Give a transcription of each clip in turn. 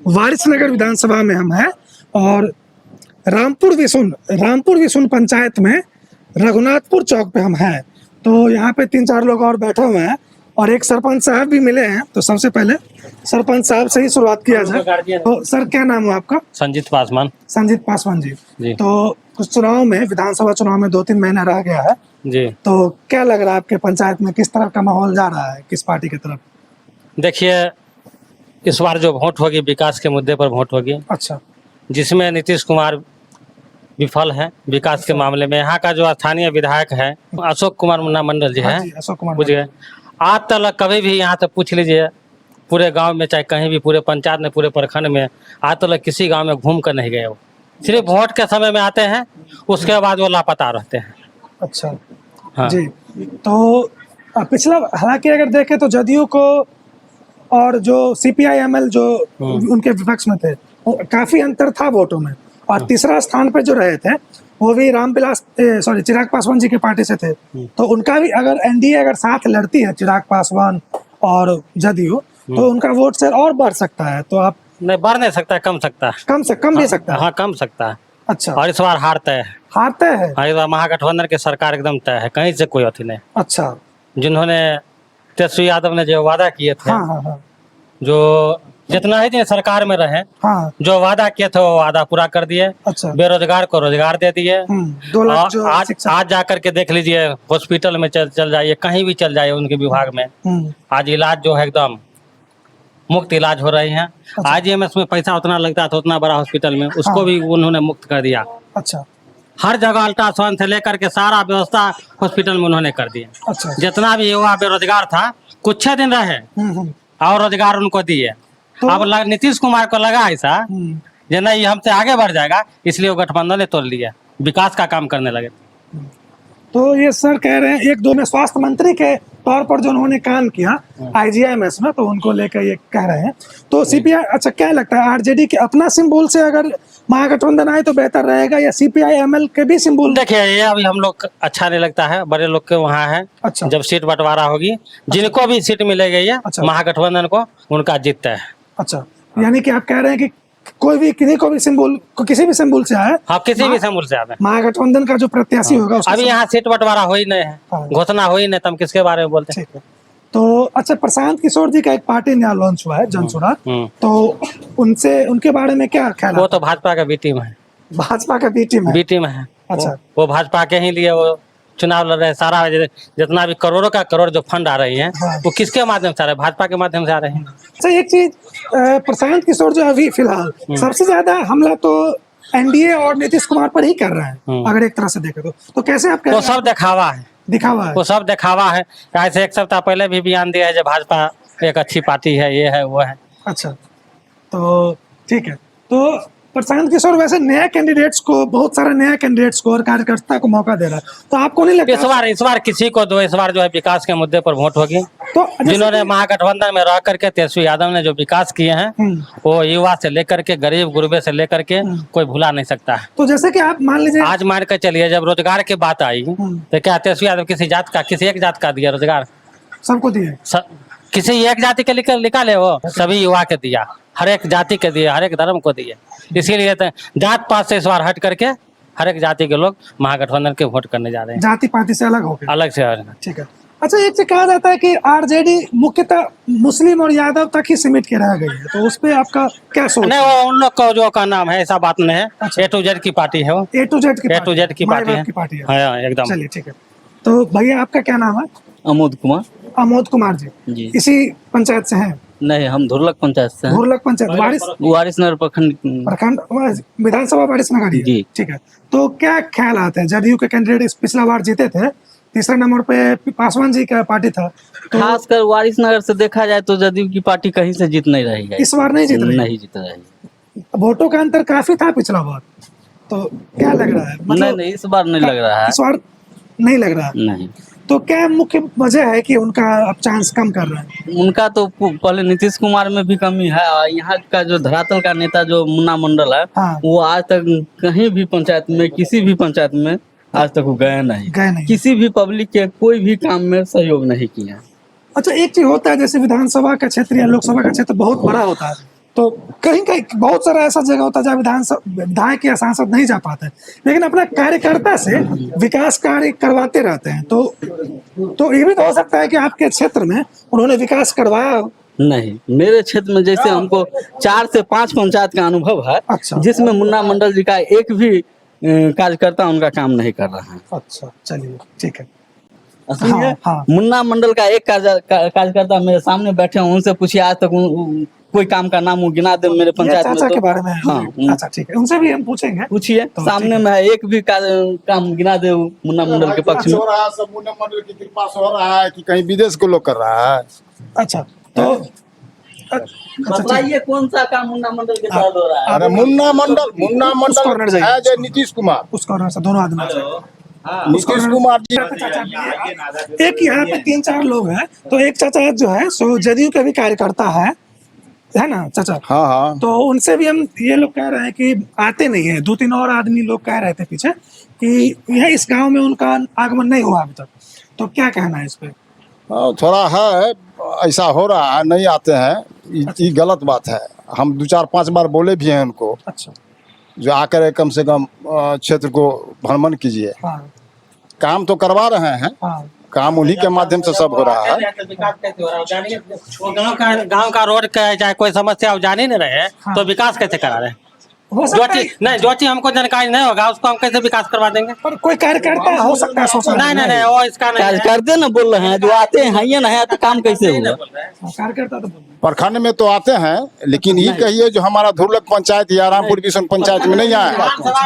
वारिसनगर विधानसभा में हम हैं और रामपुर विसुन पंचायत में रघुनाथपुर चौक पे हम हैं। तो यहाँ पे 3-4 लोग और बैठे हुए हैं और एक सरपंच साहब भी मिले हैं। तो सबसे पहले सरपंच साहब से ही शुरुआत किया जाए। तो सर, क्या नाम है आपका? संजीत पासवान। संजीत पासवान जी। तो कुछ चुनाव में, विधानसभा चुनाव में 2-3 महीना रह गया है जी। तो क्या लग रहा है आपके पंचायत में, किस तरह का माहौल जा रहा है, किस पार्टी की तरफ? देखिए, इस बार जो वोट होगी विकास के मुद्दे पर वोट होगी। अच्छा। जिसमें नीतीश कुमार विफल है विकास के मामले में। यहाँ का जो स्थानीय विधायक है अशोक कुमार मुन्ना मंडल जी है, अशोक कुमार, बुझ गए। आज तक कभी भी यहाँ से पूछ लीजिए, पूरे गांव में चाहे कहीं भी, पूरे पंचायत में, पूरे प्रखंड में आज तक किसी गांव में घूम कर नहीं गए। वो सिर्फ वोट के समय में आते हैं, उसके बाद वो लापता रहते हैं। अच्छा। हाँ जी। तो पिछला, हालांकि अगर देखें तो जदयू को और जो CPI-ML जो उनके विपक्ष में थे, काफी अंतर था वोटों में। और तीसरा स्थान पे जो रहे थे वो भी चिराग पासवान जी के पार्टी से थे। तो उनका भी, अगर NDA अगर साथ लड़ती है, चिराग पासवान और जदयू, तो उनका वोट शेयर और बढ़ सकता है। तो आप नहीं, बढ़ नहीं सकता है, कम सकता है, कम से कम भी सकता है। हाँ, कम सकता है। अच्छा। और इस बार हार तय है। हार तय है? हाँ, इस बार महागठबंधन की सरकार एकदम तय है, कहीं से कोई अथी नहीं। अच्छा। जिन्होंने तेजस्वी यादव ने जो वादा किए थे, हाँ। जो जितना ही दिन सरकार में रहे, हाँ, जो वादा किए थे वो वादा पूरा कर दिए। अच्छा। बेरोजगार को रोजगार दे दिए। 2 लाख जो आज जाकर के देख लीजिए, हॉस्पिटल में चल जाइए, कहीं भी चल जाइए उनके विभाग में, आज इलाज जो है एकदम मुफ्त इलाज हो रही है। अच्छा। IGMS में पैसा उतना लगता था, उतना बड़ा हॉस्पिटल में, उसको भी उन्होंने मुक्त कर दिया। अच्छा। हर जगह अल्ट्रासाउंड से लेकर के सारा व्यवस्था हॉस्पिटल में उन्होंने कर दिया। अच्छा। जितना भी युवा बेरोजगार था, कुछ 6 दिन रहे और रोजगार उनको दिए। अब नीतीश कुमार को लगा ऐसा जो नहीं, हमसे आगे बढ़ जाएगा, इसलिए वो गठबंधन ने तोड़ लिया, विकास का काम करने लगे। तो ये सर कह रहे हैं 1-2 में स्वास्थ्य मंत्री के तौर पर जो उन्होंने काम किया IGMS में, तो उनको लेकर ये कह रहे हैं। तो CPI, अच्छा, क्या लगता है RJD के अपना सिंबल से अगर महागठबंधन आए तो बेहतर रहेगा, या CPI-ML के भी सिंबल? देखिए, ये अभी हम लोग अच्छा नहीं लगता है, बड़े लोग के वहाँ है। अच्छा। जब सीट बंटवारा होगी, जिनको भी सीट मिलेगी ये महागठबंधन को, उनका जीतता है। अच्छा, यानी कि आप कह रहे हैं कि कोई भी, किसी को भी सिंबल, किसी भी सिंबल से आए, हाँ, किसी भी सिंबल से आए, महागठबंधन का जो प्रत्याशी होगा। अभी यहाँ सीट बंटवारा हो ही नहीं है, घोषणा हो ही नहीं, तो हम किसके बारे में बोलते हैं? तो अच्छा, प्रशांत किशोर जी का एक पार्टी नया लॉन्च हुआ है, जनसुराग, तो उनके बारे में क्या ख्याल है? वो तो भाजपा का बी टीम है। भाजपा का बी टीम है? अच्छा। वो भाजपा के ही लिए वो चुनाव लड़ रहे हैं। सारा जितना भी करोड़ों का करोड़ जो फंड आ रही है, वो किसके माध्यम से आ रहे हैं? भाजपा के माध्यम से आ रहे हैं। अच्छा, एक चीज, प्रशांत किशोर जो अभी फिलहाल सबसे ज्यादा हमला तो NDA और नीतीश कुमार पर ही कर रहे हैं, अगर एक तरह से देखे तो कैसे आप? वो सब दिखावा है, वो सब दिखावा है। ऐसे 1 सप्ताह पहले भी बयान दिया है जो भाजपा एक अच्छी पार्टी है, ये है, वो है। अच्छा, तो ठीक है। तो प्रशांत किशोर वैसे बहुत सारे नया कैंडिडेट्स को और कार्यकर्ता को मौका दे रहा है, तो आपको नहीं लगता इस बार किसी को दो, इस बार जो है विकास के मुद्दे पर वोट होगी। तो जिन्होंने महागठबंधन में रह करके तेजस्वी यादव ने जो विकास किए हैं, वो युवा से लेकर के गरीब गुरबे से लेकर के कोई भुला नहीं सकता है। तो जैसे कि आप मान लीजिए, आज मान कर चलिए, जब रोजगार की बात आई तो क्या तेजस्वी यादव किसी एक जात का दिया रोजगार? सबको दिया। किसी एक जाति के निकाले? वो सभी युवा के दिया, हर एक जाति के दिए, हर एक धर्म को दिए। इसीलिए जात पात से इस बार हट करके हर एक जाति के लोग महागठबंधन के वोट करने जा रहे हैं, जाति पाति से अलग होकर। अलग से। ठीक है। अच्छा, एक से कहा जाता है कि RJD मुख्यतः मुस्लिम और यादव तक ही सीमित के रह गई है, तो उस पे आपका क्या सोच? नहीं, वो उन लोग का जो का नाम है, ऐसा बात नहीं है। अच्छा। A to Z की पार्टी है वो, A to Z की पार्टी है। हाँ, एकदम। चलिए, ठीक है। तो भैया, आपका क्या नाम है? अमोद कुमार जी। इसी पंचायत से हैं? नहीं, हम धुरलक पंचायत से हैं। धुरलक पंचायत, वारिसनगर प्रखंड विधानसभा वारिसनगर जी। ठीक है। तो क्या ख्याल आते हैं? जदयू के कैंडिडेट पिछला बार जीते थे, तीसरा नंबर पे पासवान जी का पार्टी था। तो खासकर वारिसनगर से देखा जाए तो जदयू की पार्टी कहीं से जीत नहीं रही है। इस बार नहीं जीत रही। वोटों का अंतर काफी था पिछला बार, तो क्या लग रहा है? नहीं, इस बार नहीं लग रहा है। इस बार नहीं लग रहा? नहीं। तो क्या मुख्य वजह है कि उनका अब चांस कम कर रहे हैं? उनका तो पहले नीतीश कुमार में भी कमी है, और यहाँ का जो धरातल का नेता जो मुन्ना मंडल है, वो आज तक कहीं भी पंचायत में, किसी भी पंचायत में आज तक वो गए नहीं। किसी भी पब्लिक के कोई भी काम में सहयोग नहीं किया। अच्छा, एक चीज होता है, जैसे विधानसभा का क्षेत्र या लोकसभा का क्षेत्र बहुत बड़ा होता है, तो कहीं कहीं बहुत सारा ऐसा जगह होता है जहाँ विधायक या सांसद नहीं जा पाते, लेकिन अपना कार्यकर्ता से विकास कार्य करवाते रहते हैं। तो ये भी तो हो सकता है कि आपके क्षेत्र में उन्होंने विकास करवाया हो। नहीं, मेरे क्षेत्र में जैसे हमको 4 से 5 पंचायत का अनुभव है। अच्छा। जिसमें मुन्ना मंडल जी का एक भी कार्यकर्ता उनका काम नहीं कर रहा है। अच्छा, चलिए ठीक है। असली हाँ, है, हाँ। मुन्ना मंडल का एक कार्यकर्ता मेरे सामने बैठे हैं, उनसे पूछिए आज तक कोई काम का नाम वो गिना दे मेरे ये पंचायत में चाचा तो। के बारे में हाँ, अच्छा ठीक है, उनसे भी हम पूछेंगे। पूछिए, तो सामने में है, एक भी काम गिना दे वो मुन्ना मंडल के पक्ष में। हो रहा है सब मुन्ना मंडल की कृपा से हो रहा है कि कहीं विदेश को लोग कर रहा है। अच्छा तो बताइए कौन सा काम मुन्ना मंडल के साथ हो रहा है? अरे मुन्ना उसको करना मंडल चाहिए। है जो नीतीश कुमार, उसको दोनों आदमी नीतीश कुमार जी। एक यहाँ पे 3-4 लोग हैं, तो एक चाचा जो है सो जदयू के भी कार्यकर्ता है ना चाचा? हाँ हाँ, तो उनसे भी हम ये लोग कह रहे हैं कि आते नहीं है। 2-3 और आदमी लोग कह रहे थे पीछे कि यह इस गांव में उनका आगमन नहीं हुआ अभी तक, तो क्या कहना है इस पे? थोड़ा है ऐसा हो रहा है, नहीं आते हैं, ये गलत बात है। हम 2-4-5 बार बोले भी हैं उनको, अच्छा। जो आकर कम से कम क्षेत्र को भ्रमण कीजिए। हाँ काम तो करवा रहे हैं, हाँ काम उन्हीं के माध्यम से सब हो रहा है। वो गांव का रोड का चाहे कोई समस्या वो जान ही नहीं रहे, तो विकास कैसे करा रहे? हो जो सकता है, चीज नहीं, जो चीज हमको जानकारी नहीं होगा उसको हम कैसे विकास करवा देंगे? पर कोई कार्यकर्ता हो सकता है सोशल नहीं, वो इसका नहीं है। कार्यकर्ता ना बोल रहे हैं, जो आते हैं ये ना है तो काम कैसे होगा? कार्यकर्ता तो बोल रहे हैं। प्रखंड में तो आते हैं, लेकिन ये कहिए जो हमारा धुरलक पंचायत या रामपुर बिशन पंचायत में नहीं आए,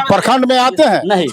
प्रखंड में आते हैं। नहीं,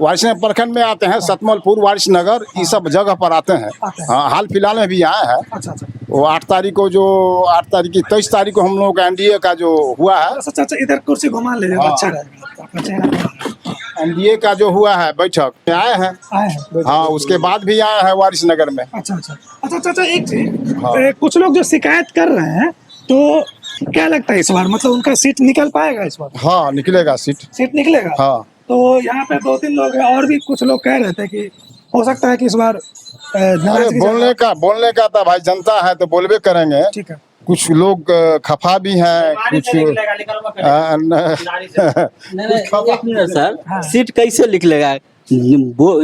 वारिसनगर प्रखंड में आते हैं, सतमलपुर, वारिसनगर, ये सब जगह पर आते हैं। हाँ, हाल फिलहाल में भी आए हैं। अच्छा अच्छा वो 8 तारीख को, जो 8 तारीख की 23 तारीख को हम लोगों का एनडीए का जो हुआ है, अच्छा अच्छा, इधर कुर्सी घुमा लीजिए, हाँ। अच्छा रहेगा आपका चेहरा। एनडीए का जो हुआ है बैठक में आए हैं। आए हैं। हाँ, उसके बाद भी आए हैं वारिसनगर में। अच्छा अच्छा अच्छा अच्छा, एक चीज, कुछ लोग जो शिकायत कर रहे हैं, तो क्या लगता है इस बार मतलब उनका सीट निकल पाएगा इस बार? हाँ, निकलेगा सीट। निकलेगा। हाँ, तो यहाँ पे 2-3 लोग हैं, और भी कुछ लोग कह रहे थे कि हो सकता है कि इस बार अरे नाराजगी बोलने का था भाई, जनता है तो बोलबे करेंगे। ठीक है। कुछ लोग खफा भी हैं, कुछ नहीं, एक मिनट सर, सीट कैसे निकलेगा?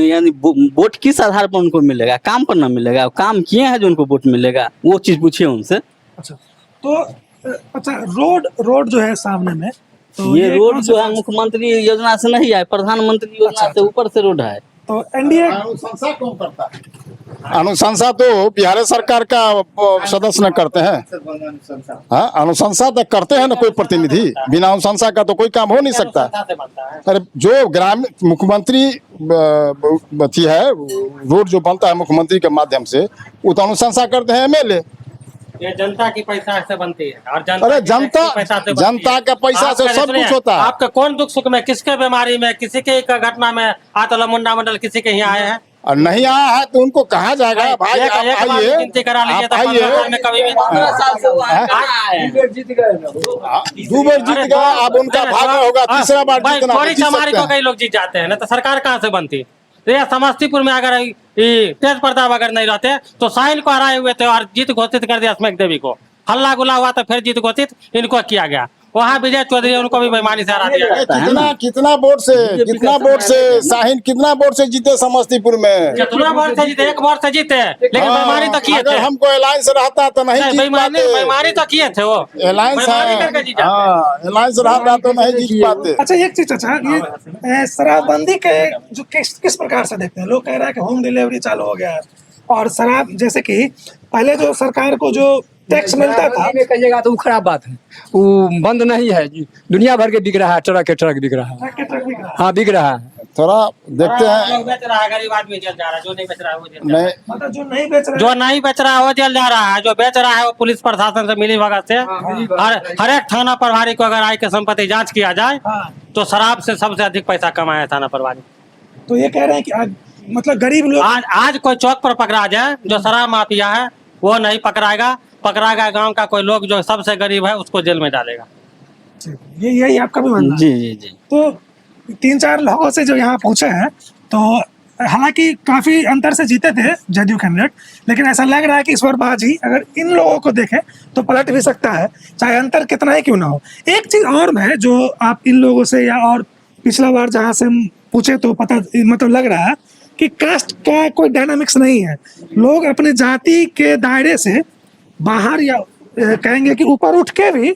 यानी वोट किस आधार पर उनको मिलेगा? काम पर ना मिलेगा, काम किए हैं जो उनको वोट मिलेगा, वो चीज पूछिए उनसे। अच्छा तो अच्छा, रोड जो है सामने में, तो ये रोड कौन जो सा- है मुख्यमंत्री योजना से नहीं है, प्रधानमंत्री योजना से ऊपर से रोड है। तो एनडीए अनुशंसा कौन करता है? अनुशंसा तो बिहार सरकार का सदस्य न करते हैं। हाँ, अनुशंसा तो करते हैं ना कोई प्रतिनिधि, बिना अनुशंसा का तो कोई काम हो नहीं सकता। अरे जो ग्रामीण मुख्यमंत्री अथी है, रोड जो बनता है मुख्यमंत्री के माध्यम से, वो तो अनुशंसा करते हैं एमएलए। ये जनता की पैसा से बनती है, और जनता अरे की टैक्स की पैसा से बनती है। जनता का पैसा से आपका सब सुनिए, कुछ होता है। आपका कौन दुख सुख में, किसके बीमारी में, किसी के घटना में आतला मुंडा मंडल किसी के यहाँ आए हैं? और नहीं आया है तो उनको कहा जाएगा भाई एक आप बार आइए, गिनती करा लीजिए, आप तो 15 साल में आइए। कभी भी 15 साल से वो हाँ? जीत गए। 2 बार जीत गया, अब उनका भाग्य होगा तीसरा बार भाई, जीतना। थोड़ी चमारी को कई लोग जीत जाते हैं ना, तो सरकार कहाँ से बनती? तो ये समस्तीपुर में अगर ये तेज प्रताप अगर नहीं रहते तो साइन को हराए हुए थे और जीत घोषित कर दिया स्मैक देवी को, हल्ला गुला हुआ तो फिर जीत घोषित इनको किया गया। वहाँ विजय चौधरी उनको भी बेईमानी से हरा दिया गया। कितना वोट से शाहीन कितना वोट से जीते समस्तीपुर में? कितना वोट से जीते? 1 वोट से जीते, लेकिन बेईमानी तो किए अगर थे। हमको अलायंस रहता तो नहीं जीत बेईमानी पाते। तो किए थे वो, अलायंस बेईमानी करके जीत जाते। हाँ, अलायंस रहता तो नहीं जीत पाते। अच्छा एक चीज अच्छा, ये शराबबंदी के जो किस प्रकार से देखते हैं? लोग कह रहे हैं कि होम डिलीवरी चालू हो गया है, और शराब जैसे कि पहले जो सरकार को जो टैक्स मिलता था, में कहिएगा तो वो खराब बात है, वो बंद नहीं है जी, दुनिया भर के बिक रहा है, ट्रक के ट्रक बिक रहा है। ट्रक के ट्रक बिक रहा है। हाँ बिक रहा है। थोड़ा देखते हैं। लोग बेच रहा है, गरीब आदमी जेल जा रहा है, जो नहीं बेच रहा है वो जेल जा रहा है। नहीं, मतलब जो नहीं बेच रहे जो नहीं बेच रहा है वो जेल जा रहा है, जो बेच रहा है वो पुलिस प्रशासन से मिली भगत से हर एक थाना प्रभारी को अगर आय के संपत्ति जांच किया जाए, हाँ, तो शराब से सबसे अधिक पैसा कमाया थाना प्रभारी। तो ये कह रहे हैं कि आज मतलब गरीब लोग आज कोई चौक पर पकड़ा जाए जो शराब माफिया है, वो नहीं पकड़ाएगा गांव का कोई लोग जो सबसे गरीब है उसको जेल में डालेगा। ये यही आपका भी मानना है? जी जी जी। तो 3-4 लोगों से जो यहाँ पूछे हैं, तो हालांकि काफी अंतर से जीते थे जदयू कैंडिडेट, लेकिन ऐसा लग रहा है कि इस बार बाजी अगर इन लोगों को देखें तो पलट भी सकता है, चाहे अंतर कितना ही क्यों ना हो। एक चीज और है जो आप इन लोगों से या और पिछला बार जहां से हम पूछे तो पता मतलब लग रहा है कि कास्ट का कोई डायनामिक्स नहीं है, लोग अपने जाति के दायरे से बाहर या कहेंगे कि ऊपर उठ के भी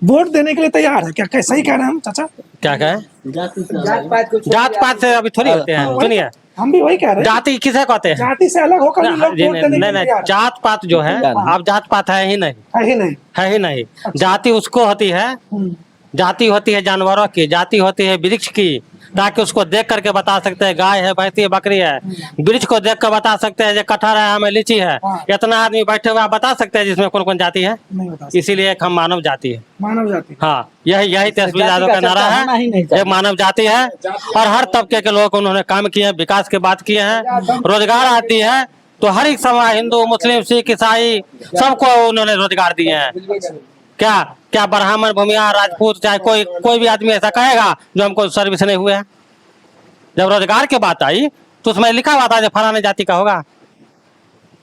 वोट देने के लिए तैयार है। क्या सही कह रहे हैं हम चाचा? क्या कहें? जात पात से अभी थोड़ी होते हैं, सुनिए हम भी वही कह रहे हैं, जाति किसे कहते हैं? जाति से अलग होकर भी लोग वोट देने के लिए नहीं, तैयार हैं। जात पात जो है, आप जात पात है ही नहीं, है ही नहीं। है ही नहीं। जाति उसको होती है, जाति होती है जानवरों की, जाति होती है वृक्ष की, ताकि उसको देख करके बता सकते हैं गाय है, भैंसी है, बकरी है। वृक्ष को देख कर बता सकते हैं जो कटहर है, हमें लीची है। इतना आदमी बैठे हुए आप बता सकते हैं जिसमें कौन कौन जाति है? नहीं बता सकते। इसीलिए एक हम मानव जाति है। मानव जाति। हाँ, यही तेजस्वी यादव का नारा है, एक मानव जाति है और हर तबके के लोग उन्होंने काम किए हैं, विकास की बात किए हैं। रोजगार आती है तो हर एक समाज, हिंदू मुस्लिम सिख ईसाई, सबको उन्होंने रोजगार दिए हैं। क्या ब्राह्मण भूमिया राजपूत चाहे कोई भी आदमी ऐसा कहेगा जो हमको सर्विस नहीं हुए है? जब रोजगार की बात आई तो उसमें लिखा हुआ था जो फलाने जाति का होगा,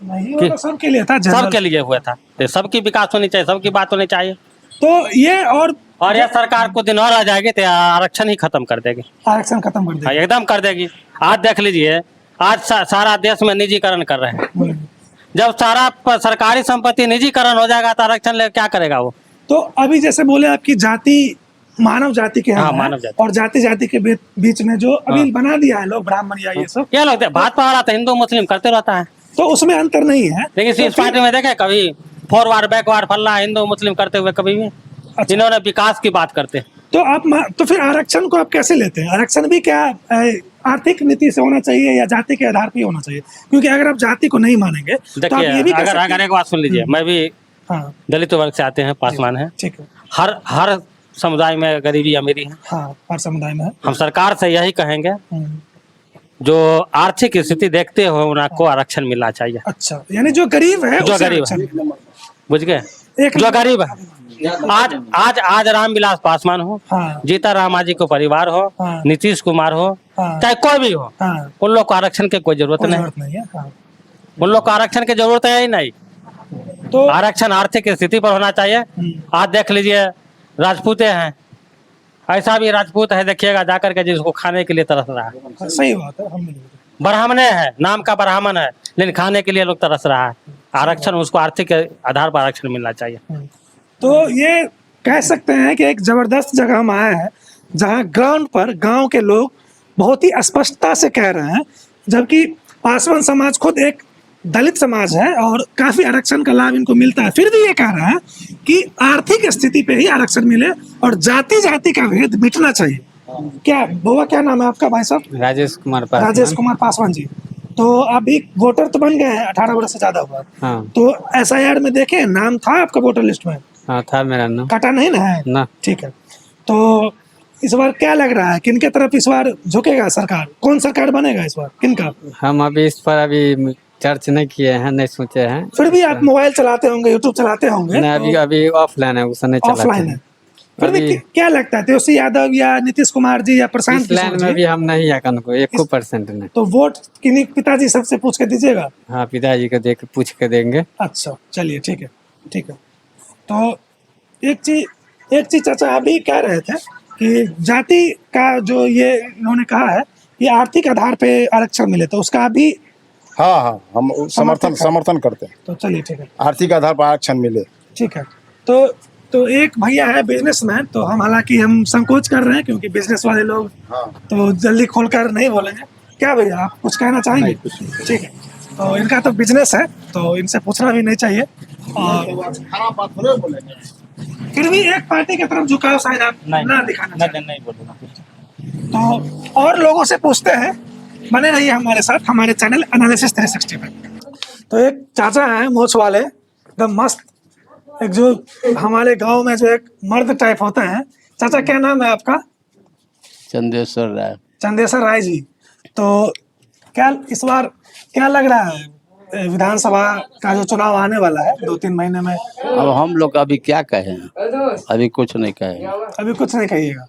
नहीं वो तो सबके लिए था, सबके लिए हुआ था। तो सबकी विकास होनी चाहिए, सबकी बात होनी चाहिए। तो ये और यह सरकार को दिन और आ जाएगी तो आरक्षण ही खत्म कर देगी, आरक्षण खत्म कर देगी, एकदम कर देगी। आज देख लीजिए, आज सारा देश में निजीकरण कर रहे हैं। जब सारा सरकारी संपत्ति निजीकरण हो जाएगा तो आरक्षण ले क्या करेगा वो? तो अभी जैसे बोले आपकी जाति मानव जाति के हाँ, हैं, मानव जाति। और जाति के बीच में जो अभी बना दिया है लोग ब्राह्मण या ये सब, क्या लोग भाजपा वाला तो हिंदू मुस्लिम करते रहता है, तो उसमें अंतर नहीं है। लेकिन इस पार्टी में देखे कभी फॉरवर्ड बैकवर्ड फल्ला हिंदू मुस्लिम करते हुए कभी भी? इन्होंने विकास की बात करते हैं। तो फिर आरक्षण को आप कैसे लेते हैं? आरक्षण भी क्या आर्थिक नीति से होना चाहिए या जाति के आधार पर होना चाहिए? क्योंकि अगर आप जाति को नहीं मानेंगे तो आप ये भी अगर एक बात सुन लीजिए, मैं भी हाँ दलित वर्ग से आते हैं, पासवान है, ठीक है, हर समुदाय में गरीबी अमीरी है। हाँ हर समुदाय में है। हम सरकार से यही कहेंगे जो आर्थिक स्थिति देखते हुए उनको आरक्षण मिलना चाहिए। अच्छा, यानी जो गरीब है, जो गरीब है, बुझ गए, जो गरीब है। आज रामविलास पासवान हो, जीता राम मांझी को परिवार हो, नीतीश कुमार हो, चाहे कोई भी हो, उन लोग को आरक्षण की कोई जरूरत नहीं है। उन लोग को आरक्षण की जरूरत है ही नहीं। तो आरक्षण आर्थिक स्थिति पर होना चाहिए। आज देख लीजिए, राजपूते हैं, ऐसा भी राजपूत है देखिएगा जाकर के जिसको खाने के लिए तरस रहा है। सही बात है। ब्राह्मण है, नाम का ब्राह्मण है, लेकिन खाने के लिए लोग तरस रहा है। आरक्षण उसको आर्थिक आधार पर आरक्षण मिलना चाहिए। तो ये कह सकते हैं कि एक जबरदस्त जगह हम आए हैं जहां ग्राउंड पर गांव के लोग बहुत ही स्पष्टता से कह रहे हैं, जबकि पासवान समाज खुद एक दलित समाज है और काफी आरक्षण का लाभ इनको मिलता है, फिर भी ये कह रहा है कि आर्थिक स्थिति पे ही आरक्षण मिले और जाति का भेद मिटना चाहिए। क्या बुआ, क्या नाम है आपका भाई साहब? राजेश कुमार पासवान जी। तो अभी वोटर तो बन गए हैं, 18 वर्ष से ज्यादा हुआ। हाँ। तो SIR में देखे नाम था आपका वोटर लिस्ट में? हाँ था, मेरा नाम कटा नहीं ना है ना। ठीक है। तो इस बार क्या लग रहा है, किनके तरफ इस बार झुकेगा सरकार? कौन सरकार बनेगा इस बार, किनका? हम अभी इस पर अभी चर्च नहीं किए हैं, नहीं सोचे हैं। फिर भी आप मोबाइल चलाते होंगे, यूट्यूब चलाते होंगे? नहीं, अभी ऑफलाइन है, उसे नहीं चलाते। ऑफलाइन है। फिर भी क्या लगता है, तेजस्वी यादव या नीतीश कुमार जी या प्रशांत किशोर में भी हम नहीं है को 1% नहीं। तो वोट किन्हीं पिताजी सबसे पूछ के दीजिएगा? हाँ, पिताजी को देख पूछ के देंगे। अच्छा चलिए, ठीक है। तो एक चीज चाचा अभी कह रहे थे कि जाति का जो ये इन्होंने कहा है कि आर्थिक आधार पे आरक्षण मिले, तो उसका अभी हाँ हम समर्थन करते हैं। तो चलिए, ठीक है, आर्थिक आधार पर आरक्षण मिले, ठीक है। तो एक भैया है बिजनेसमैन, तो हम हालांकि हम संकोच कर रहे हैं क्योंकि बिजनेस वाले लोग तो जल्दी खोलकर नहीं बोलेंगे। क्या भैया आप कुछ कहना चाहेंगे? ठीक है, तो इनका तो बिजनेस है तो इनसे पूछना भी नहीं चाहिए, और फिर भी एक पार्टी की तरफ झुकाव शायद आप ना दिखाना नहीं बोलूँगा। तो और लोगों से पूछते हैं, बने रहिए हमारे साथ, हमारे चैनल एनालिसिस 360 पे। तो एक चाचा हैं मोछ वाले, एकदम मस्त, एक जो हमारे गांव में जो एक मर्द टाइप होते हैं। चाचा क्या नाम है आपका? चंदेश्वर राय जी। तो क्या इस बार क्या लग रहा है, विधानसभा का जो चुनाव आने वाला है 2-3 महीने में, अब हम लोग अभी क्या कहें, अभी कुछ नहीं कहें। अभी कुछ नहीं कहिएगा।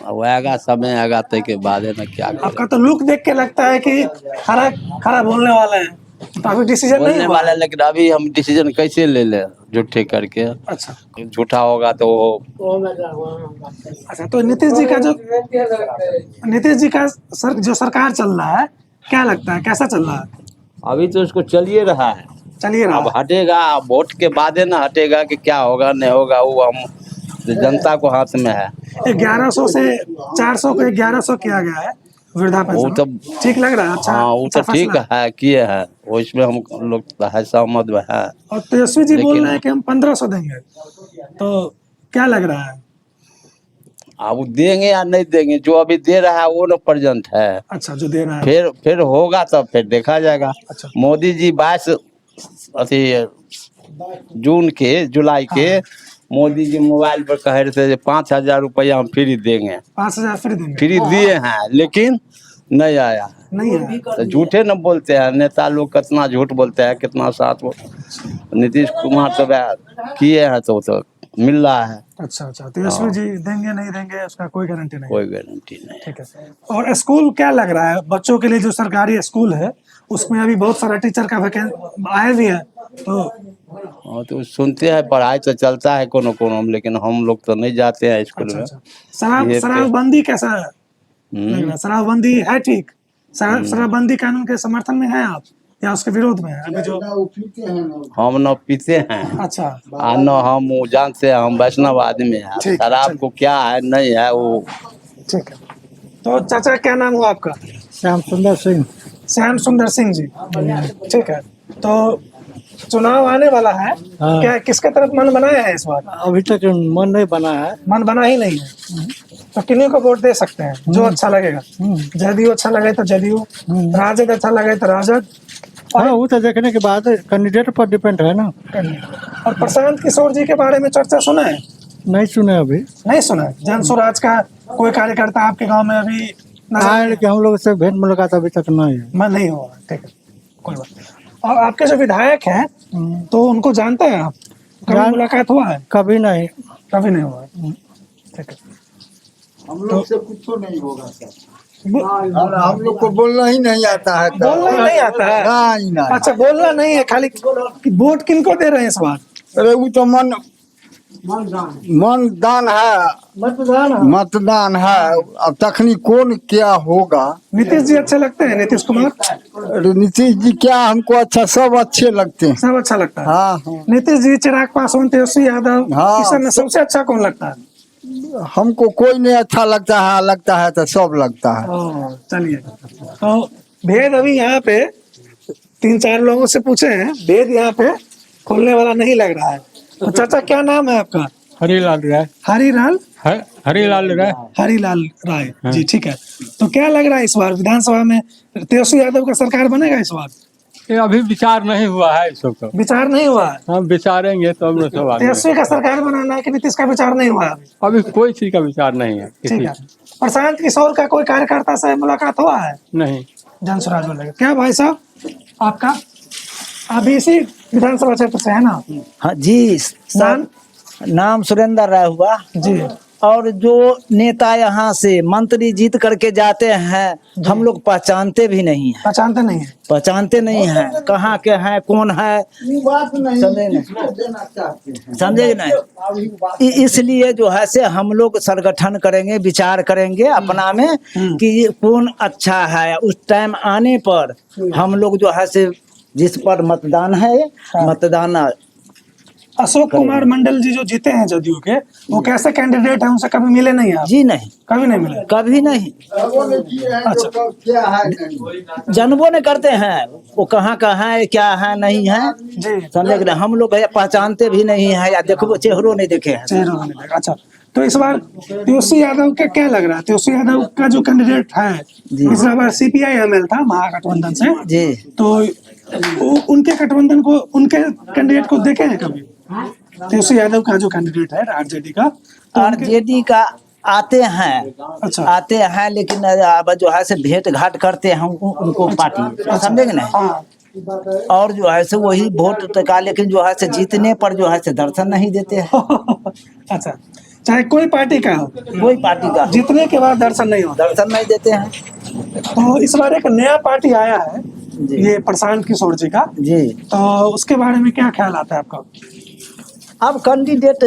अब आएगा समय आएगा तो के बाद है ना क्या करें। आपका तो लुक देख के लगता है कि खरा खरा बोलने वाले हैं, तो अभी डिसीजन नहीं बोलने हुआ वाला, लेकिन अभी हम डिसीजन कैसे ले ले झूठे करके। अच्छा झूठा होगा तो अच्छा, तो नीतीश जी का जो सरकार चल रहा है, क्या लगता है कैसा चल रहा है? अभी तो उसको चलिए रहा है। चलिए रहा अब है। हटेगा, वोट के बाद है ना हटेगा कि क्या होगा नहीं होगा, वो हम जनता को हाथ में है। 1100 से 400 को 1100 किया गया है वृद्धा वो तो पेंशन, ठीक लग रहा है? अच्छा, हाँ वो तो अच्छा ठीक फैसला। है, किए हैं वो, इसमें हम लोग तो है सहमत है। और तेजस्वी जी बोल लेकिन- रहे हैं कि हम 1500 देंगे, तो क्या लग रहा है? अब वो देंगे या नहीं देंगे, जो अभी दे रहा है वो ना प्रेजेंट है। अच्छा, जो दे रहा है। फिर होगा तो फिर देखा जाएगा। अच्छा। मोदी जी 22 अथी जुलाई के मोदी जी मोबाइल पर कह रहे थे 5,000 रुपया हम फ्री देंगे, 5000 फ्री देंगे, फ्री दिए हैं लेकिन नहीं आया। नहीं है। तो झूठे न बोलते हैं नेता लोग, कितना झूठ बोलते हैं, कितना साथ नीतीश कुमार तो किए हैं तो मिल रहा है। अच्छा अच्छा, तेजस्वी जी देंगे नहीं देंगे उसका कोई गारंटी नहीं। कोई गारंटी नहीं। ठीक है। और स्कूल क्या लग रहा है बच्चों के लिए, जो सरकारी स्कूल है उसमें अभी बहुत सारा टीचर का वैकेंसी आए भी है, तो हाँ तो सुनते हैं, पढ़ाई तो चलता है कोनो कोनो, लेकिन हम लोग तो नहीं जाते हैं स्कूल अच्छा में। अच्छा। शराबबंदी कैसा लग रहा है? शराबबंदी है ठीक? शराबबंदी कानून के समर्थन में है आप या उसके विरोध में है? अभी जो हम न पीते हैं अच्छा और न हम जानते हैं, हम वैष्णव आदमी हैं। ठीक, शराब को क्या है नहीं है वो। ठीक है। तो चाचा क्या नाम हुआ आपका? श्याम सुंदर सिंह। श्याम सुंदर सिंह जी, ठीक है। तो चुनाव आने वाला है, हाँ। क्या किसके तरफ मन बनाया है इस बार? अभी तक मन नहीं बना है। मन बना ही नहीं है, तो किन्हीं को वोट दे सकते हैं जो अच्छा लगेगा? जदयू अच्छा लगे तो जदयू, राजद अच्छा लगे तो राजद। हाँ वो तो देखने के बाद कैंडिडेट पर डिपेंड है ना। और प्रशांत किशोर जी के बारे में चर्चा सुना है? नहीं सुने अभी। नहीं सुना है? जन स्वराज का कोई कार्यकर्ता आपके गांव में अभी आए लेकिन हम लोग से भेंट मुलाकात अभी तक नहीं है। मन नहीं हुआ? ठीक है, कोई बात नहीं। और आपके जो विधायक हैं तो उनको जानते हैं आप? कभी मुलाकात हुआ है? कभी नहीं। कभी नहीं हुआ है। ठीक है। हम लोग से कुछ तो नहीं होगा सर। और हम लोग को बोलना ही नहीं आता है। बोलना ही नहीं आता है? नहीं नहीं। अच्छा, बोलना नहीं है, खाली वोट किनको दे रहे हैं इस बार? अरे वो तो मतदान है, मतदान है। अब तखनी कौन क्या होगा। नीतीश जी अच्छे लगते हैं? नीतीश कुमार? अरे नीतीश जी क्या, हमको अच्छा सब अच्छे लगते हैं। सब अच्छा लगता है। हाँ हाँ। नीतीश जी, चिराग पासवान, तेजस्वी यादव, हाँ। इस सब में सबसे अच्छा कौन लगता है? हमको कोई नहीं अच्छा लगता है तो सब लगता है। चलिए, तो भेद अभी यहाँ पे 3-4 लोगों से पूछे हैं, भेद यहाँ पे खोलने वाला नहीं लग रहा है। तो चाचा क्या नाम है आपका? हरीलाल राय। हरीलाल? हरीलाल राय। हरीलाल राय जी, ठीक है। तो क्या लग रहा है इस बार विधानसभा में तेजस्वी यादव का सरकार बनेगा इस बार? ये अभी विचार नहीं हुआ है इस वक्त। विचार नहीं हुआ है? हम विचारेंगे तो हम सब आगे। तेजस्वी का सरकार बनाना है कि नीतीश का विचार नहीं हुआ है अभी? अभी कोई चीज का विचार नहीं है। ठीक है। प्रशांत किशोर का कोई कार्यकर्ता से मुलाकात हुआ है? नहीं। जन स्वराज बोलेगा क्या भाई साहब आपका? अभी इसी विधानसभा क्षेत्र से है ना? हाँ जी। नाम? नाम सुरेंद्र राय हुआ जी। और जो नेता यहाँ से मंत्री जीत करके जाते हैं हम लोग पहचानते भी नहीं हैं। पहचानते नहीं है? पहचानते नहीं हैं कहाँ के हैं, कौन है, समझे नहीं। इसलिए जो है से हम लोग संगठन करेंगे, विचार करेंगे अपना में कि ये कौन अच्छा है। उस टाइम आने पर हम लोग जो है से जिस पर मतदान है, मतदान। अशोक कुमार मंडल जी जो जीते हैं जदयू के, वो कैसे कैंडिडेट है? उनसे कभी मिले नहीं आप? जी नहीं, कभी नहीं मिले? कभी नहीं। अच्छा, क्या है जानबो नहीं करते हैं वो कहाँ का है, क्या है, नहीं है। जी। समझे कि नहीं? हम लोग पहचानते भी नहीं है या देखो चेहरों नहीं देखे हैं। चेहरा नहीं लगा। अच्छा, तो इस बार तेजस्वी यादव का क्या लग रहा है? तेजस्वी यादव का जो कैंडिडेट है, पिछला बार CPI-ML था महागठबंधन से, जी। तो उनके गठबंधन को, उनके कैंडिडेट को देखे हैं कभी? तेजस्वी यादव का जो कैंडिडेट है RJD का, तो RJD का आते हैं। अच्छा। आते हैं लेकिन अब जो है से भेंट घाट करते हैं उनको पार्टी, समझे कि नहीं। हाँ। और जो है से वही वोट का, लेकिन जो है से जीतने पर जो है से दर्शन नहीं देते हैं अच्छा, चाहे कोई पार्टी का हो, कोई पार्टी का जीतने के बाद दर्शन नहीं होता। दर्शन नहीं देते हैं तो इस बार एक नया पार्टी आया है, जी। ये प्रशांत किशोर जी का, जी। तो उसके बारे में क्या ख्याल आता है आपका? अब कैंडिडेट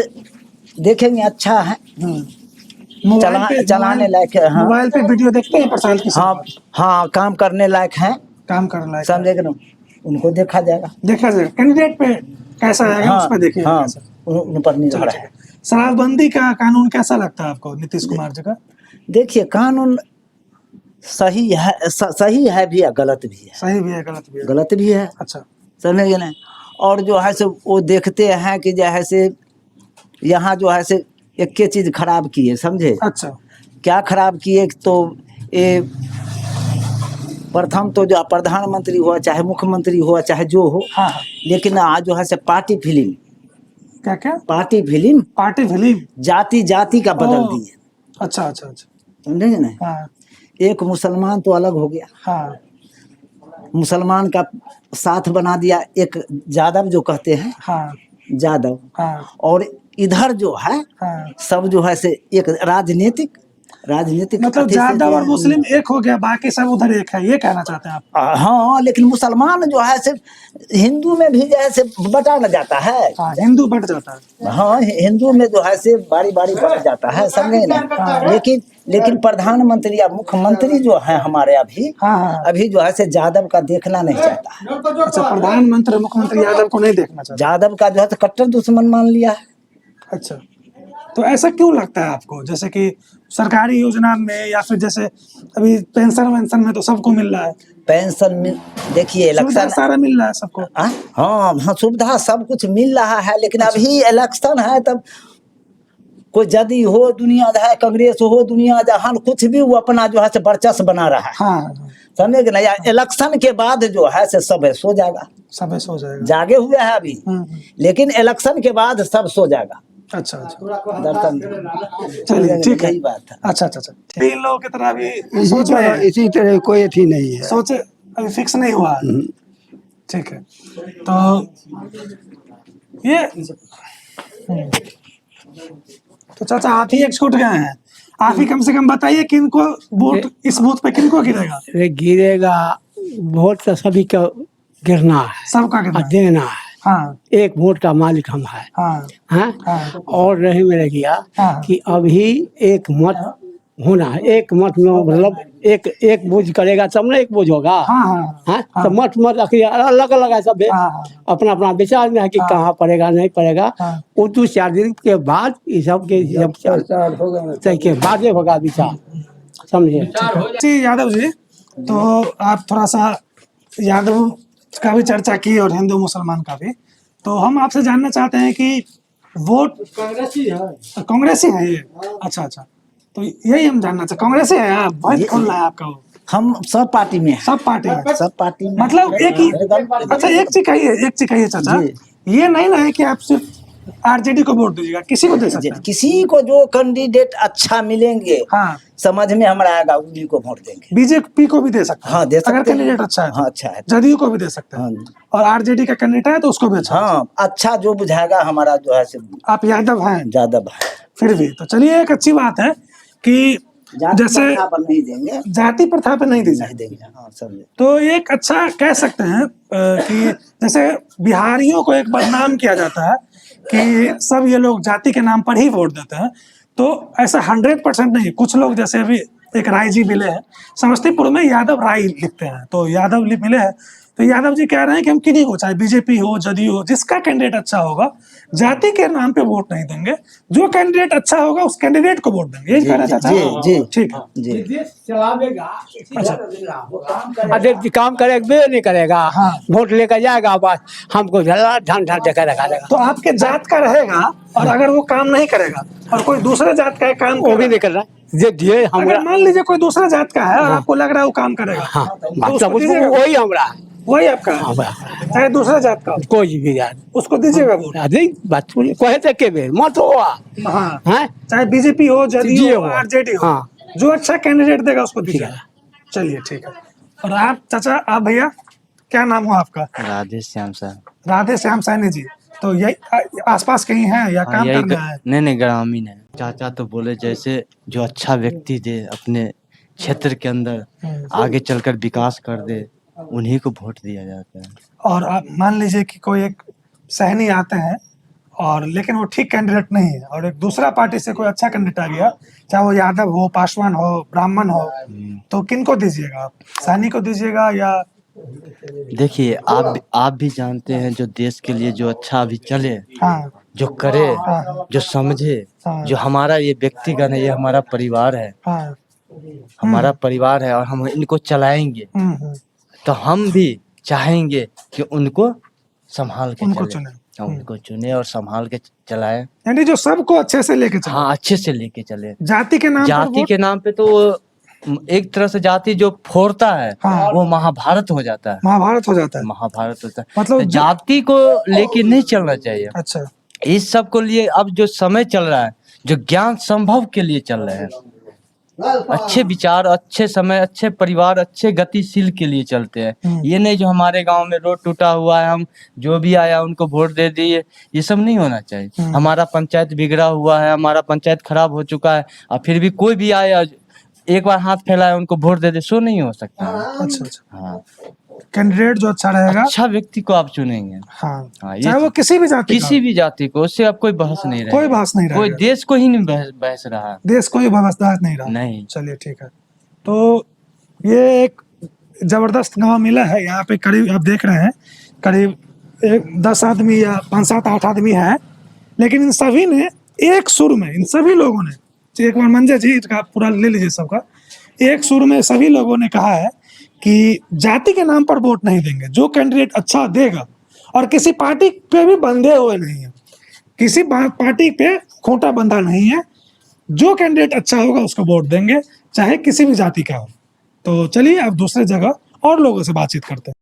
देखेंगे, अच्छा है, चलाने लायक है। हाँ, मोबाइल पे वीडियो देखते हैं प्रशांत किशोर? हाँ हाँ, काम करने लायक है, काम करने लायक, समझे कि ना, उनको देखा जाएगा, देखा जाएगा कैंडिडेट पे कैसा आएगा, हाँ, उस पर देखिए। हाँ, उन पर निर्भर है। शराबबंदी का कानून कैसा लगता है आपको नीतीश कुमार जी का? देखिए, कानून सही है, सही है भी है, गलत भी है, सही भी है, गलत भी है। गलत भी है, अच्छा, समझे ना। और जो है से वो देखते हैं कि जो है से यहाँ जो है से एक के चीज खराब किए, समझे, अच्छा, क्या खराब किए, तो ये प्रथम तो जो प्रधानमंत्री हुआ, चाहे मुख्यमंत्री हुआ, चाहे जो हो, हाँ हाँ, लेकिन आज जो है से पार्टी फिल्म, क्या क्या? पार्टी फिल्म, पार्टी फिल्म, जाति जाति का बदल ओह। दिए, अच्छा अच्छा अच्छा, समझे ना। हाँ एक मुसलमान तो अलग हो गया, हाँ मुसलमान का साथ बना दिया एक यादव जो कहते हैं, हाँ यादव, हाँ और इधर जो है हाँ, सब जो है से एक राजनीतिक मतलब अथी से यादव जो और है, मुस्लिम एक हो गया, बाकी सब उधर एक है, ये कहना चाहते हैं आप? हाँ, लेकिन मुसलमान जो है से हिंदू में भी जो है से बटा न जाता है, हाँ, हिंदू बढ़ जाता है। हाँ, हिंदू में जो है से बारी बारी बढ़ जाता है, समझे ना। लेकिन प्रधानमंत्री या मुख्यमंत्री जो है हमारे अभी, हाँ हाँ, अभी जो है से यादव का देखना नहीं चाहता है, अच्छा, प्रधानमंत्री मुख्यमंत्री यादव को नहीं देखना चाहते? यादव का जो है से कट्टर दुश्मन मान लिया है। अच्छा, तो ऐसा क्यों लगता है आपको? जैसे कि सरकारी योजना में या फिर जैसे अभी पेंशन वेंशन में तो सबको मिल रहा है, पेंशन में देखिए, सुविधा इलेक्शन, सारा मिल रहा है सबको। हाँ हाँ, सुविधा सब कुछ मिल रहा है, लेकिन अभी इलेक्शन है, तब कोई जदी हो दुनिया है, कांग्रेस हो दुनिया जहान, कुछ भी वो अपना जो है से वर्चस्व बना रहा है, हाँ हाँ, समझे कि नहीं। इलेक्शन के बाद जो है से सब सो जाएगा, सब सो जाएगा। जागे हुए हैं अभी, लेकिन इलेक्शन के बाद सब सो जाएगा, अच्छा अच्छा, दर्शन। चलिए ठीक है, यही बात है। अच्छा अच्छा अच्छा, इन लोगों की तरह अभी सोच रहे हैं, इसी तरह कोई अथी नहीं है। सोच अभी फिक्स नहीं हुआ है। ठीक है, तो ये तो चाचा आप ही एक छूट गए हैं, आप ही कम से कम बताइए किनको वोट इस बूथ पे किनको गिरेगा? अरे गिरेगा वोट तो सभी का गिरना है सबका और गिरना है। देना है। हाँ एक वोट का मालिक हम है, हाँ हाँ? हाँ और रही मेरे गया हाँ। कि अभी एक मत होना है, एक मत में मतलब एक बोझ करेगा तब ना एक बोझ होगा, हाँ हाँ हाँ? तो मत अलग अलग है सब, हाँ हाँ अपना अपना विचार में है कि कहाँ पड़ेगा नहीं पड़ेगा। हाँ। वो 2-4 दिन के बाद ये सब के के बाद होगा विचार, समझे। जी यादव जी, तो आप थोड़ा सा यादव का भी चर्चा की और हिंदू मुसलमान का भी, तो हम आपसे जानना चाहते हैं कि वोट कांग्रेसी है ये? अच्छा अच्छा, तो यही हम जानना चाहते, कांग्रेसी है आप, वोट कौन है आपका? वो हम सब पार्टी में हैं, सब पार्टी में, सब पार्टी में, मतलब एक ही। अच्छा, एक चीज कहिए चाचा, ये नहीं ना है कि आप सिर्फ आरजेडी को वोट दीजिएगा, किसी को दे सकते हैं? किसी को जो कैंडिडेट अच्छा मिलेंगे, हाँ, समझ में हमारा आएगा, उन्हीं को वोट देंगे। बीजेपी को भी दे सकते हैं, हाँ, दे सकते अगर हैं। कैंडिडेट अच्छा है तो। हाँ, अच्छा है, जदयू को भी दे सकते हैं, हाँ, और आरजेडी का कैंडिडेट है तो उसको भी अच्छा है। हाँ, अच्छा जो बुझाएगा हमारा जो है से आप यादव हैं यादव है, फिर भी, तो चलिए एक अच्छी बात है कि जाति जैसे प्रथा पर नहीं देंगे, जाति प्रथा पे नहीं दीजिए, नहीं देंगे, हाँ, समझे। तो तो एक अच्छा कह सकते हैं कि जैसे बिहारियों को एक बदनाम किया जाता है कि सब ये लोग जाति के नाम पर ही वोट देते हैं, तो ऐसा 100% नहीं। कुछ लोग जैसे अभी एक राय जी मिले हैं समस्तीपुर में, यादव राय लिखते हैं, तो यादव मिले हैं, तो यादव जी कह रहे हैं कि हम किन्हीं को, चाहे बीजेपी हो जदयू हो, जिसका कैंडिडेट अच्छा होगा जाति के नाम पे वोट नहीं देंगे, जो कैंडिडेट अच्छा होगा उस कैंडिडेट को वोट देंगे। यही कहना चाहता है? जी, ठीक है जी, अरे काम करेगा नहीं करेगा, हाँ। वोट लेकर जाएगा, बस हमको ढन ढन देकर रखा देगा। तो आपके जात का रहेगा, और अगर वो काम नहीं करेगा और कोई दूसरे जात का काम वो भी नहीं कर रहा है, ये अगर हमरा, मान लीजिए कोई दूसरा जात का है और आपको लग रहा है वो काम करेगा, हाँ, तो मतलब उसको दीजिएगा? वही हमरा है, वही आपका है, हमरा चाहे दूसरा जात का हो, कोई भी यार उसको दीजिएगा वोट? अरे बात सुनिए, कहे थे के बेर मत हुआ, हाँ, हैं? चाहे बीजेपी हो जदयू जी हो हो। आरजेडी हो, हाँ। जो अच्छा कैंडिडेट देगा उसको ठीक दीजिएगा। है। चलिए ठीक है। और आप चाचा, आप भैया क्या नाम हुआ आपका? राधे श्याम सर। राधे श्याम सैनी जी। तो यही आसपास कहीं है या काम यही करना है? नहीं ग्रामीण है। चाचा तो बोले जैसे जो अच्छा व्यक्ति दे अपने क्षेत्र के अंदर आगे चलकर विकास कर दे उन्हीं को वोट दिया जाता है। और आप मान लीजिए कि कोई एक सैनी आते हैं और लेकिन वो ठीक कैंडिडेट नहीं है और एक दूसरा पार्टी से कोई अच्छा कैंडिडेट आ गया, चाहे वो यादव हो, पासवान हो, ब्राह्मण हो, तो किनको दीजिएगा आप? सैनी को दीजिएगा या? देखिए आप भी जानते हैं जो देश के लिए जो अच्छा अभी चले, हाँ जो करे, हाँ जो समझे, हाँ जो हमारा ये व्यक्तिगत है, ये हमारा परिवार है, हाँ हमारा परिवार है और हम इनको चलाएंगे। तो हम भी चाहेंगे कि उनको संभाल के उनको चले। चुने। हाँ, उनको चुने और संभाल के चलाएं। यानी जो सबको अच्छे से लेके चले। हाँ, अच्छे से लेके चले। जाति के नाम पर जाति वोट? के नाम पे तो एक तरह से जाति जो फोड़ता है हाँ। वो महाभारत हो जाता है। महाभारत हो जाता है। महाभारत होता है। मतलब तो जाति को लेके नहीं चलना चाहिए। अच्छा, इस सब को लिए अब जो समय चल रहा है, जो ज्ञान संभव के लिए चल रहे हैं, अच्छे विचार, अच्छे समय, अच्छे परिवार, अच्छे गतिशील के लिए चलते हैं। ये नहीं जो हमारे गांव में रोड टूटा हुआ है हम जो भी आया उनको वोट दे दिए, ये सब नहीं होना चाहिए। हमारा पंचायत बिगड़ा हुआ है, हमारा पंचायत खराब हो चुका है और फिर भी कोई भी आया एक बार हाथ फैलाए उनको वोट दे दे, सो नहीं हो सकता है। अच्छा अच्छा। हाँ, कैंडिडेट जो अच्छा रहेगा, अच्छा व्यक्ति को आप चुनेंगे। हाँ, हाँ, चाहे वो किसी भी जाति का किसी भी जाति को, उससे अब कोई बहस नहीं रहा। कोई बहस नहीं कोई रहेगा। देश को ही नहीं बहस रहा। देश कोई व्यवस्था नहीं रहा। नहीं। चलिए ठीक है। तो ये एक जबरदस्त गांव मिला है। यहाँ पे करीब आप देख रहे हैं करीब 10 आदमी या 5-7-8 आदमी हैं, लेकिन इन सभी ने एक सुर में, इन सभी लोगों ने, एक बार मंजे जी का पूरा ले लीजिए सबका, एक सुर में सभी लोगों ने कहा है कि जाति के नाम पर वोट नहीं देंगे, जो कैंडिडेट अच्छा देगा, और किसी पार्टी पे भी बंधे हुए नहीं है, किसी पार्टी पे खोटा बंधा नहीं है, जो कैंडिडेट अच्छा होगा उसको वोट देंगे, चाहे किसी भी जाति का हो। तो चलिए अब दूसरे जगह और लोगों से बातचीत करते हैं।